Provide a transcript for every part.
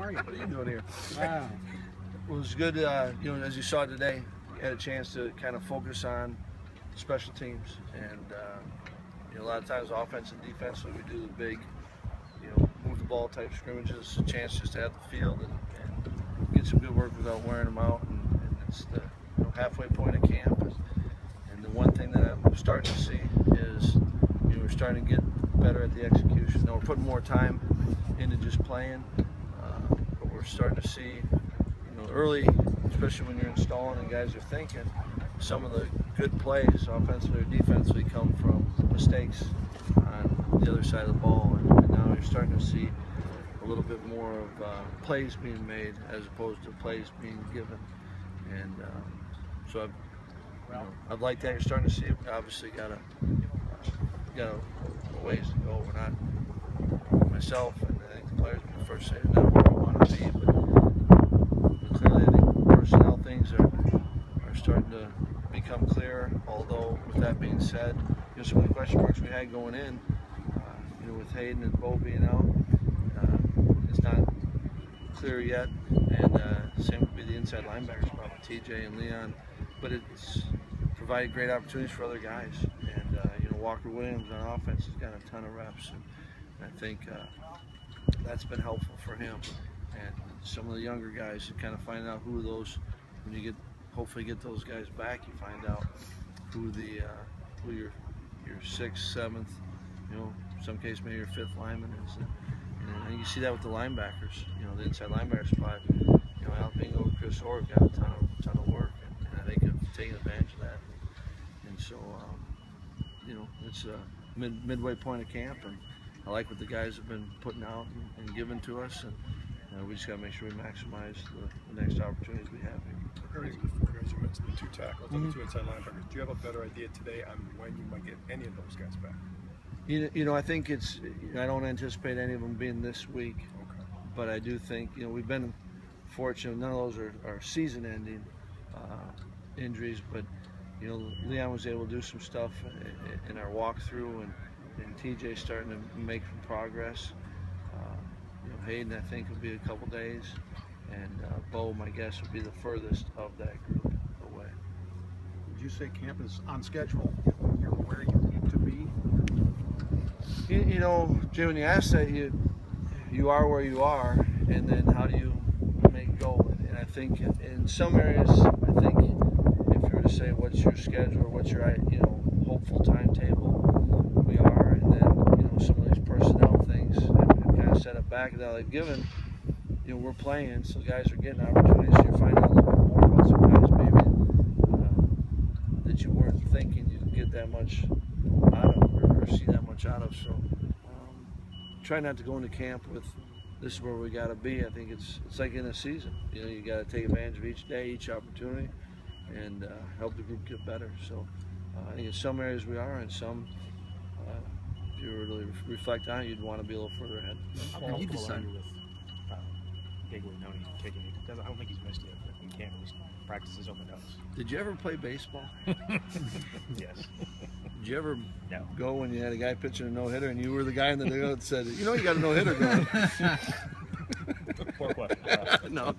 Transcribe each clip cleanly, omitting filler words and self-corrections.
are you? What are you doing here? Wow. It was good, you know, as you saw today, you had a chance to kind of focus on special teams. And, you know, a lot of times offense and defense, so we do the big, you know, move the ball type scrimmages, a chance just to have the field and get some good work without wearing them out. And it's the halfway point of camp. And the one thing that I'm starting to see is, you know, we're starting to get better at the execution. Now we're putting more time into just playing, but we're starting to see, you know, early, especially when you're installing and guys are thinking, some of the good plays, offensively or defensively, come from mistakes on the other side of the ball. And now you're starting to see a little bit more of plays being made as opposed to plays being given. And so I've liked that. You're starting to see it. Obviously got a ways to go. We're not, myself and I think the players will be first saying not where we want to be, but clearly I think personnel things are starting to become clearer. Although with that being said, you know, some of the question marks we had going in, you know, with Hayden and Bo being out, it's not clear yet, and same would be the inside linebackers, probably TJ and Leon, but it's provided great opportunities for other guys. And you know, Walker Williams on offense has got a ton of reps, and I think that's been helpful for him. And some of the younger guys, kind of finding out who those, when you hopefully get those guys back, you find out who your sixth, seventh, you know, in some case maybe your fifth lineman is. And you see that with the linebackers, you know, the inside linebacker spot. You know, Al Bingo and Chris Orr got a ton of work, and I think have taken advantage of that. And so, you know, it's a midway point of camp, and I like what the guys have been putting out and giving to us, and we just got to make sure we maximize the next opportunities we have here. Regarding the four guys you mentioned, the two tackles and the two inside linebackers, do you have a better idea today on when you might get any of those guys back? You know, I think it's, I don't anticipate any of them being this week, but I do think, you know, we've been fortunate. None of those are season-ending injuries, but, you know, Leon was able to do some stuff in our walkthrough, and TJ starting to make some progress. You know, Hayden, I think, will be a couple days, and Bo, my guess, will be the furthest of that group away. Would you say camp is on schedule? You're where you need to be? You know, Jim, when you ask that, you are where you are, and then how do you make it go? And I think in some areas, I think if you were to say what's your schedule or what's your, you know, hopeful timetable, we are. And then, you know, some of these personnel things have kind of set up back that I've given. You know, we're playing, so guys are getting opportunities. So you find out a little bit more about some guys maybe that you weren't thinking you could get that much out of or see that much out of. So try not to go into camp with this is where we got to be. I think it's like in a season. You know, you got to take advantage of each day, each opportunity, and help the group get better. So I think in some areas we are, and some, if you were to reflect on it, you'd want to be a little further ahead. Have you decided with Giggly Noni kicking it? I don't think he's missed yet, but he can't really practices open house. Did you ever play baseball? Yes. Did you ever No. go when you had a guy pitching a no-hitter and you were the guy in the dugout that said, you know, you got a no-hitter going? Poor question. No,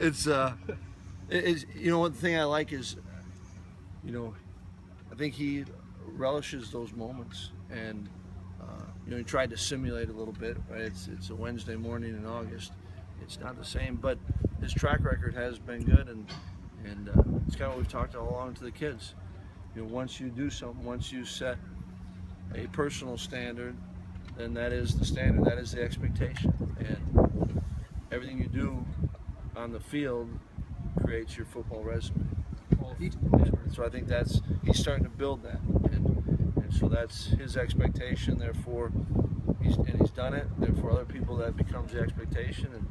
it's you know, one thing I like is, you know, I think he relishes those moments, and you know, he tried to simulate a little bit. Right, it's a Wednesday morning in August. It's not the same, but his track record has been good, and it's kind of what we've talked all along to the kids. You know, once you do something, once you set a personal standard, then that is the standard, that is the expectation, and everything you do on the field creates your football resume. And so I think he's starting to build that, and so that's his expectation. Therefore, he's done it. Therefore, other people, that becomes the expectation, and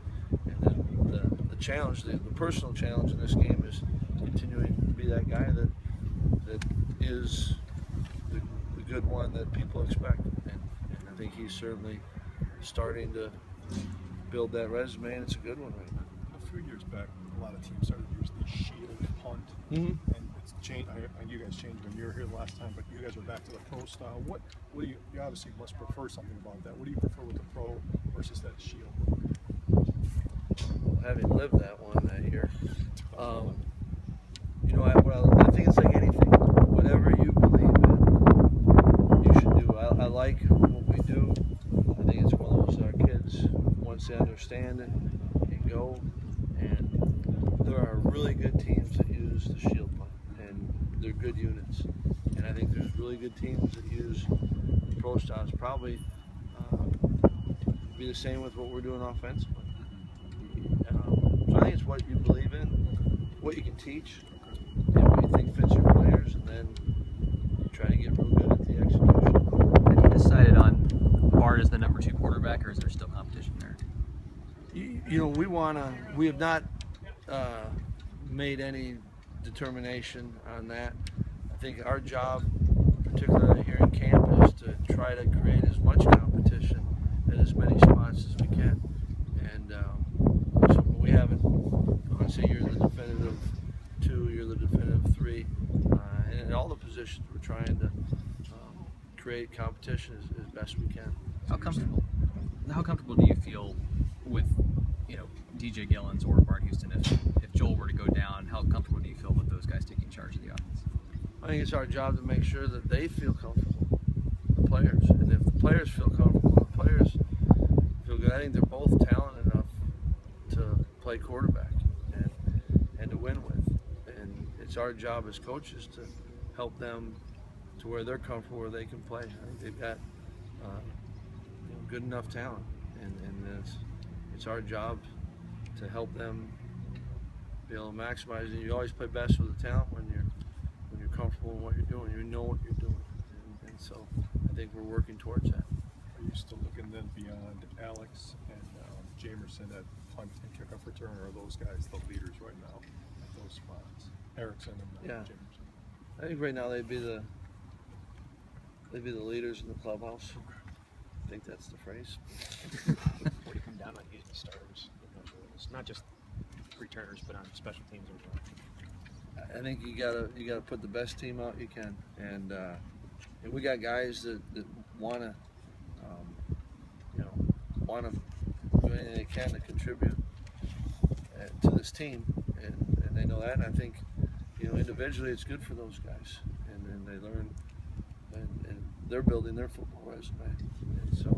then the challenge, the personal challenge in this game is continuing to be that guy that is the good one that people expect, and I think he's certainly starting to build that resume, and it's a good one right now. A few years back, a lot of teams started to use the shield punt, and it's changed. You guys changed when you were here the last time, but you guys are back to the pro style. What do you obviously must prefer something about that? What do you prefer with the pro versus that shield? having lived that one that year. You know, I think it's like anything. Whatever you believe in, you should do. I like what we do. I think it's one of those our kids, once they understand it, can go. And there are really good teams that use the shield punt, and they're good units. And I think there's really good teams that use the pro styles. Probably be the same with what we're doing offensively. So I think it's what you believe in, what you can teach, and what you think fits your players, and then you try to get real good at the execution. Have you decided on Bart as the number 2 quarterback, or is there still competition there? You know, we have not made any determination on that. I think our job, particularly here in camp, is to try to create as much competition at as many spots as we can. And so we haven't, I want to say you're the definitive 2, you're the definitive 3. And in all the positions, we're trying to create competition as best we can. How comfortable do you feel with, you know, DJ Gillens or Bart Houston? If Joel were to go down, how comfortable do you feel with those guys taking charge of the offense? I think it's our job to make sure that they feel comfortable, the players. And if the players feel comfortable, the players feel good. I think they're both talented enough to play quarterback and to win with. And it's our job as coaches to help them to where they're comfortable, where they can play. I think they've got good enough talent, and it's our job to help them be able to maximize it. You always play best with the talent when you're comfortable in what you're doing. You know what you're doing, and so I think we're working towards that. Are you still looking then beyond Alex and Jamerson at punt and kickoff return, or are those guys the leaders right now at those spots? Erickson and Jamerson. I think right now they'd be the leaders in the clubhouse. I think that's the phrase. What do you come down on using starters in those roles? Not just returners, but on special teams as well. I think you gotta put the best team out you can, and we got guys that want to do anything they can to contribute to this team, and they know that. And I think individually it's good for those guys, and they learn, and they're building their football resume. And so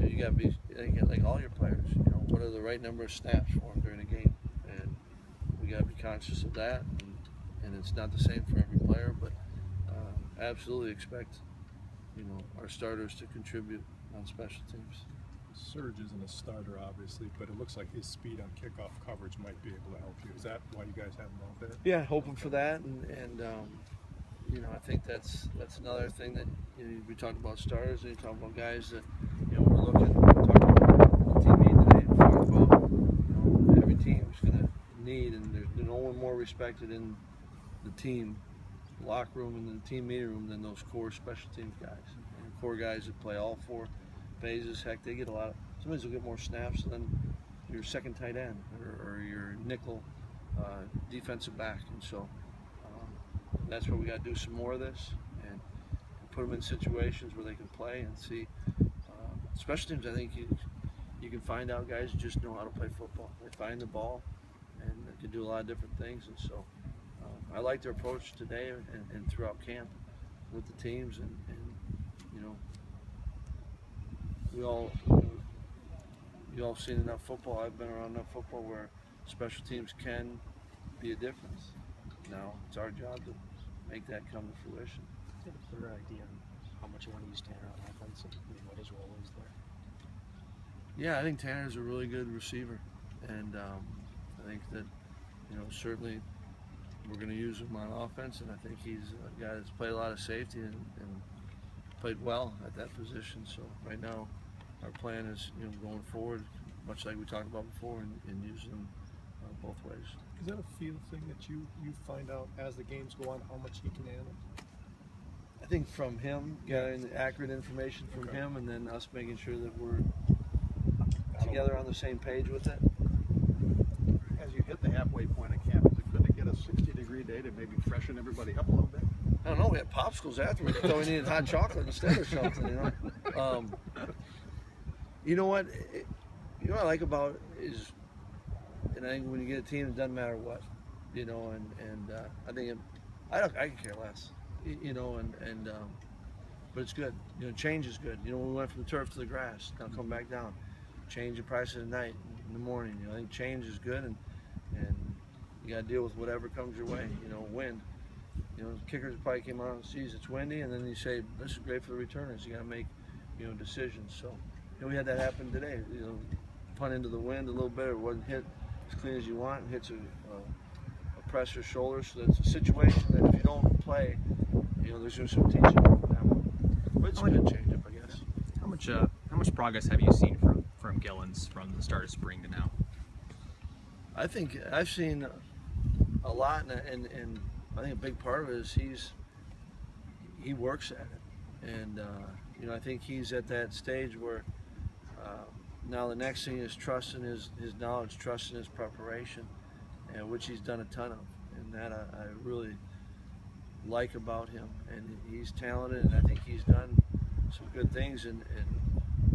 you got to be, I think, like all your players. What are the right number of snaps for them during a game, and we got to be conscious of that. And it's not the same for every player, but absolutely expect our starters to contribute on special teams. Surge isn't a starter, obviously, but it looks like his speed on kickoff coverage might be able to help you. Is that why you guys have him out there? Yeah, hoping for that, and I think that's another thing that we talk about starters, and you talk about guys that we're looking. Talking about the team meeting today, and talking about every team is going to need, and there's no one more respected in the team locker room and the team meeting room than those core special teams guys, and core guys that play all 4 phases. Heck, they get a lot. Sometimes they'll get more snaps than your second tight end or your nickel defensive back, and so that's where we got to do some more of this and put them in situations where they can play and see. Special teams, I think you can find out guys who just know how to play football. They find the ball and they can do a lot of different things, and so I like their approach today and throughout camp with the teams, and you all seen enough football. I've been around enough football where special teams can be a difference. Now it's our job to make that come to fruition. Do you have a clear idea on how much you want to use Tanner on offense and what his role is there? Yeah, I think Tanner's a really good receiver, and I think that certainly we're going to use him on offense, and I think he's a guy that's played a lot of safety and played well at that position. So right now our plan is going forward, much like we talked about before, and using them both ways. Is that a feel thing that you find out as the games go on how much he can handle? I think from him, getting the accurate information from him, and then us making sure that we're together on the same page with it. As you hit the halfway point of camp, is it good to get a 60-degree day to maybe freshen everybody up a little bit? I don't know. We had popsicles afterwards. I thought we needed hot chocolate instead or something. You know what? What I like about it is And I think when you get a team, it doesn't matter what, you know. And I think I can care less, you know. But it's good. You know, change is good. You know, when we went from the turf to the grass, now come back down. Change the price of the night, in the morning. You know, I think change is good, and you got to deal with whatever comes your way. You know, wind. You know, kickers probably came out and sees it's windy, and then you say this is great for the returners. You got to make, you know, decisions. So, you know, we had that happen today. You know, punt into the wind a little bit. It wasn't hit as clean as you want. It hits a pressure shoulder. So that's a situation that if you don't play, you know, there's some teaching for that one. But it's a good change-up, I guess. How much progress have you seen from Gillens from the start of spring to now? I think I've seen a lot, and I think a big part of it is he works at it, and you know, I think he's at that stage where now the next thing is trusting his knowledge, trusting his preparation, and which he's done a ton of, and that I really like about him. And he's talented, and I think he's done some good things. And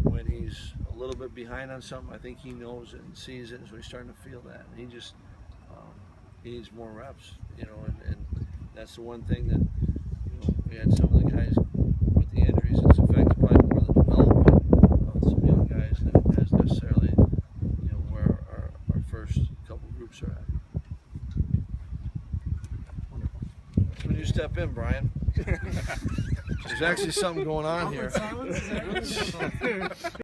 when he's a little bit behind on something, I think he knows it and sees it, and so he's starting to feel that. And he just he needs more reps, you know, and that's the one thing that, you know, we had some of the guys with the injuries. It's affected probably more the development of some young guys than it has necessarily, you know, where our first couple groups are at. Wonderful. When you step in, Brian, there's actually something going on here.